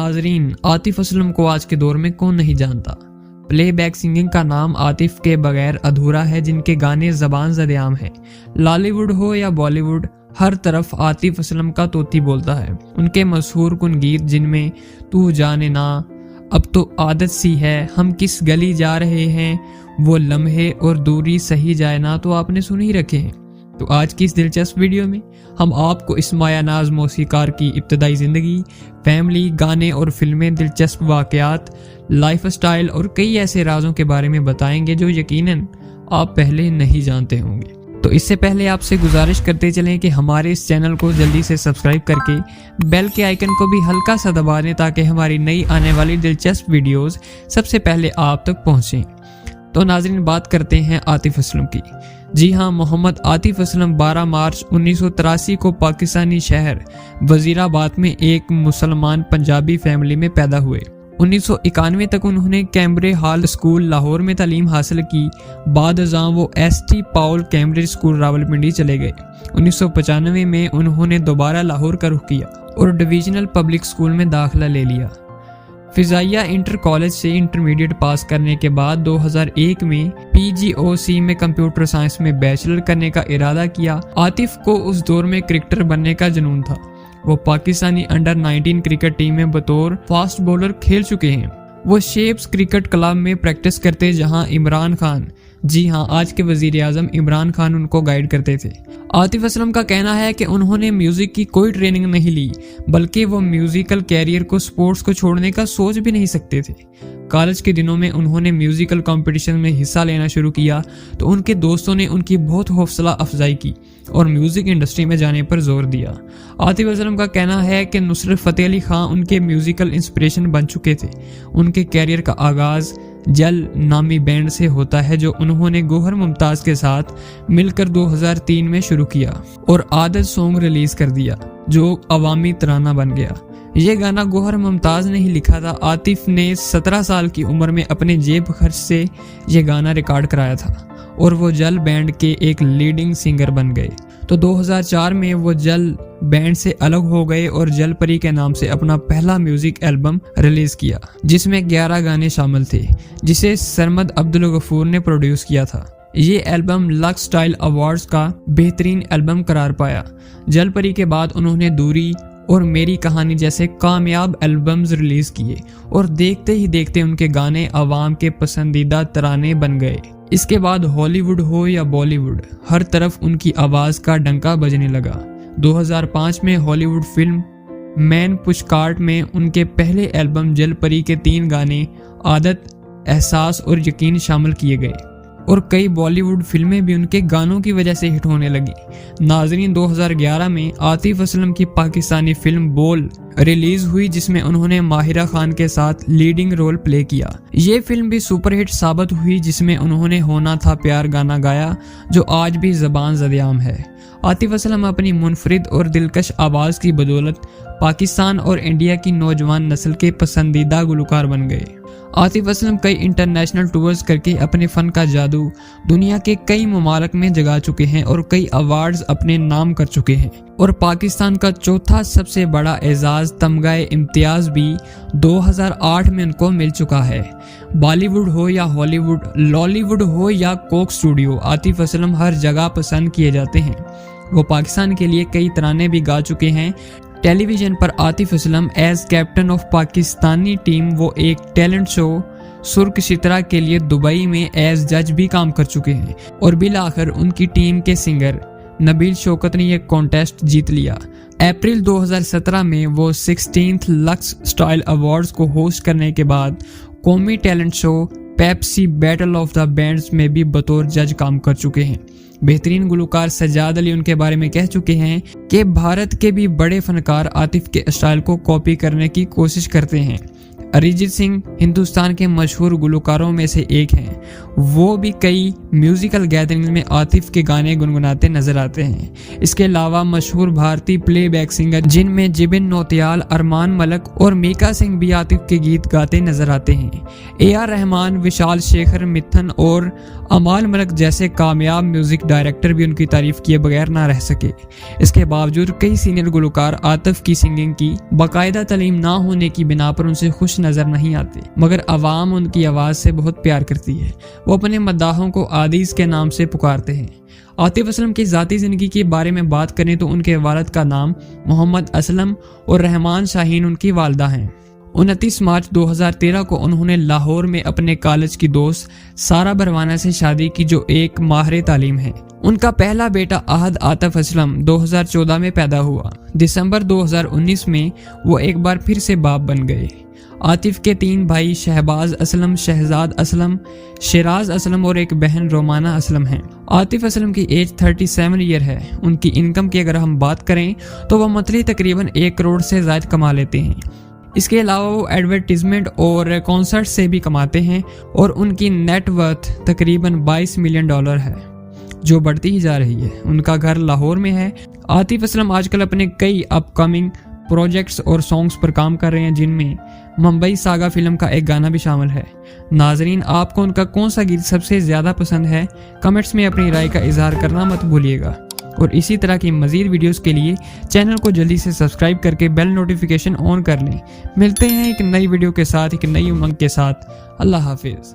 नाजरीन, आतिफ असलम को आज के दौर में कौन नहीं जानता। प्लेबैक सिंगिंग का नाम आतिफ के बगैर अधूरा है, जिनके गाने ज़बान ज़द-ए-आम हैं। लॉलीवुड हो या बॉलीवुड, हर तरफ आतिफ असलम का तोती बोलता है। उनके मशहूर कुन गीत जिनमें तू जाने ना, अब तो आदत सी है, हम किस गली जा रहे हैं, वो लम्हे और दूरी सही जाए ना, तो आपने सुन ही रखे हैं। तो आज की इस दिलचस्प वीडियो में हम आपको इस मायानाज मौसीकार की इब्तदाई ज़िंदगी, फैमिली, गाने और फिल्में, दिलचस्प वाक़यात, लाइफ स्टाइल और कई ऐसे राजों के बारे में बताएंगे जो यकीनन आप पहले नहीं जानते होंगे। तो इससे पहले आपसे गुजारिश करते चलें कि हमारे इस चैनल को जल्दी से सब्सक्राइब करके बेल के आइकन को भी हल्का सा दबा दें, ताकि हमारी नई आने वाली दिलचस्प वीडियोस सबसे पहले आप तक पहुँचें। तो नाज़रीन, बात करते हैं आतिफ असलम की। जी हाँ, मोहम्मद आतिफ असलम 12 मार्च 1983 को पाकिस्तानी शहर वजीराबाद में एक मुसलमान पंजाबी फैमिली में पैदा हुए। 1991 तक उन्होंने कैम्ब्रिज हॉल स्कूल लाहौर में तालीम हासिल की। बाद अज़ां वो एस.टी. पाउल कैम्ब्रिज स्कूल रावलपिंडी चले गए। 1995 में उन्होंने दोबारा लाहौर का रुख किया और डिविजनल पब्लिक स्कूल में दाखिला ले लिया। फिजाइया इंटर कॉलेज से इंटरमीडिएट पास करने के बाद 2001 में PGOC में कंप्यूटर साइंस में बैचलर करने का इरादा किया। आतिफ को उस दौर में क्रिकेटर बनने का जुनून था। वो पाकिस्तानी अंडर 19 क्रिकेट टीम में बतौर फास्ट बॉलर खेल चुके हैं। वो शेप्स क्रिकेट क्लब में प्रैक्टिस करते, जहां इमरान खान, जी हाँ, आज के वजीर आजम इमरान खान उनको गाइड करते थे। आतिफ असलम का कहना है कि उन्होंने म्यूजिक की कोई ट्रेनिंग नहीं ली, बल्कि वो म्यूजिकल कैरियर को, स्पोर्ट्स को छोड़ने का सोच भी नहीं सकते थे। कॉलेज के दिनों में उन्होंने म्यूजिकल कंपटीशन में हिस्सा लेना शुरू किया तो उनके दोस्तों ने उनकी बहुत हौसला अफजाई की और म्यूजिक इंडस्ट्री में जाने पर जोर दिया। आतिफ असलम का कहना है कि नुसरत फ़तेह अली खान उनके म्यूजिकल इंस्पिरेशन बन चुके थे। उनके कैरियर का आगाज़ जल नामी बैंड से होता है, जो उन्होंने गौहर मुमताज के साथ मिलकर 2003 में शुरू किया और आदत सॉन्ग रिलीज कर दिया, जो अवामी तराना बन गया। ये गाना गौहर मुमताज ने ही लिखा था। आतिफ ने 17 साल की उम्र में अपने जेब खर्च से ये गाना रिकॉर्ड कराया था और वो जल बैंड के एक लीडिंग सिंगर बन गए। तो 2004 में वो जल बैंड से अलग हो गए और जल परी के नाम से अपना पहला म्यूजिक एल्बम रिलीज किया, जिसमें 11 गाने शामिल थे, जिसे सरमद अब्दुल गफूर ने प्रोड्यूस किया था। ये एल्बम लक्स स्टाइल अवार्ड्स का बेहतरीन एल्बम करार पाया। जल परी के बाद उन्होंने दूरी और मेरी कहानी जैसे कामयाब एल्बम्स रिलीज किए और देखते ही देखते उनके गाने अवाम के पसंदीदा तराने बन गए। इसके बाद हॉलीवुड हो या बॉलीवुड, हर तरफ उनकी आवाज़ का डंका बजने लगा। 2005 में हॉलीवुड फिल्म मैन पुशकार्ट में उनके पहले एल्बम जल परी के 3 गाने आदत, एहसास और यकीन शामिल किए गए और कई बॉलीवुड फिल्में भी उनके गानों की वजह से हिट होने लगी। नाजरीन, 2011 में आतिफ असलम की पाकिस्तानी फिल्म बोल रिलीज हुई, जिसमें उन्होंने माहिरा खान के साथ लीडिंग रोल प्ले किया। ये फिल्म भी सुपरहिट साबित हुई, जिसमें उन्होंने होना था प्यार गाना गाया, जो आज भी ज़बान ज़द-ए-आम है। आतिफ असलम अपनी मुनफरिद और दिलकश आवाज़ की बदौलत पाकिस्तान और इंडिया की नौजवान नस्ल के पसंदीदा गुलकार बन गए। आतिफ असलम कई इंटरनेशनल टूर्स करके अपने फ़न का जादू दुनिया के कई ममालिक में जगा चुके हैं और कई अवार्ड्स अपने नाम कर चुके हैं। और पाकिस्तान का चौथा सबसे बड़ा एजाज़ तमगाए इम्तियाज़ भी 2008 में उनको मिल चुका है। बॉलीवुड हो या हॉलीवुड, लॉलीवुड हो या कोक स्टूडियो, आतिफ असलम हर जगह पसंद किए जाते हैं। वो पाकिस्तान के लिए कई तराने भी गा चुके हैं। टेलीविज़न पर Atif Aslam as captain of Pakistani team वो एक टैलेंट शो सुर्ख शितरा के लिए दुबई में एज जज भी काम कर चुके हैं और बिल आखिर उनकी टीम के सिंगर नबील शौकत ने यह कॉन्टेस्ट जीत लिया। अप्रैल 2017 में वो 16th लक्स स्टाइल अवार्ड्स को होस्ट करने के बाद कौमी talent show Pepsi battle of the bands में भी बतौर जज काम कर चुके हैं। बेहतरीन गुलकार सज्जाद अली उनके बारे में कह चुके हैं कि भारत के भी बड़े फनकार आतिफ के स्टाइल को कॉपी करने की कोशिश करते हैं। अरिजीत सिंह हिंदुस्तान के मशहूर गुलकारों में से एक हैं। वो भी कई म्यूजिकल गैदरिंग में आतिफ के गाने गुनगुनाते नजर आते हैं। इसके अलावा मशहूर भारतीय प्लेबैक सिंगर जिनमें जिबिन नौटियाल, अरमान मलिक और मीका सिंह भी आतिफ के गीत गाते नजर आते हैं। AR रहमान, विशाल शेखर, मिथुन और अमाल मलिक जैसे कामयाब म्यूजिक डायरेक्टर भी उनकी तारीफ किए बगैर ना रह सके। इसके बावजूद कई सीनियर गुलकार आतिफ की सिंगिंग की बाकायदा तालीम ना होने की बिना पर उनसे खुश नजर नहीं आते, मगर अवाम उनकी आवाज से बहुत प्यार करती है। वो अपने मद्दाहों को आदीज के नाम से पुकारते हैं। आतिफ असलम की ज़ाती ज़िंदगी के बारे में बात करें तो उनके वालिद का नाम मोहम्मद असलम और रहमान शाहीन उनकी वालदा हैं। 29 मार्च 2013 को उन्होंने लाहौर में अपने कॉलेज की दोस्त सारा बरवाना से शादी की, जो एक माहिर तालीम है। उनका पहला बेटा अहद आतिफ असलम 2014 में पैदा हुआ। दिसंबर 2019 में वो एक बार फिर से बाप बन गए। आतिफ के 3 भाई शहबाज असलम, शहजाद असलम, शिराज असलम और एक बहन रोमाना असलम हैं। आतिफ असलम की एज 37 ईयर है। उनकी इनकम की अगर हम बात करें तो वह मंथली तकरीबन 1 करोड़ से ज़्यादा कमा लेते हैं। इसके अलावा वो एडवर्टीजमेंट और कॉन्सर्ट से भी कमाते हैं और उनकी नेट वर्थ तकरीबन $22 मिलियन है, जो बढ़ती ही जा रही है। उनका घर लाहौर में है। आतिफ असलम आजकल अपने कई अपकमिंग प्रोजेक्ट्स और सॉन्ग्स पर काम कर रहे हैं, जिनमें मुंबई सागा फिल्म का एक गाना भी शामिल है। नाजरीन, आपको उनका कौन सा गीत सबसे ज़्यादा पसंद है? कमेंट्स में अपनी राय का इजहार करना मत भूलिएगा। और इसी तरह की मज़ीद वीडियोस के लिए चैनल को जल्दी से सब्सक्राइब करके बेल नोटिफिकेशन ऑन कर लें। मिलते हैं एक नई वीडियो के साथ, एक नई उमंग के साथ। अल्लाह हाफिज़।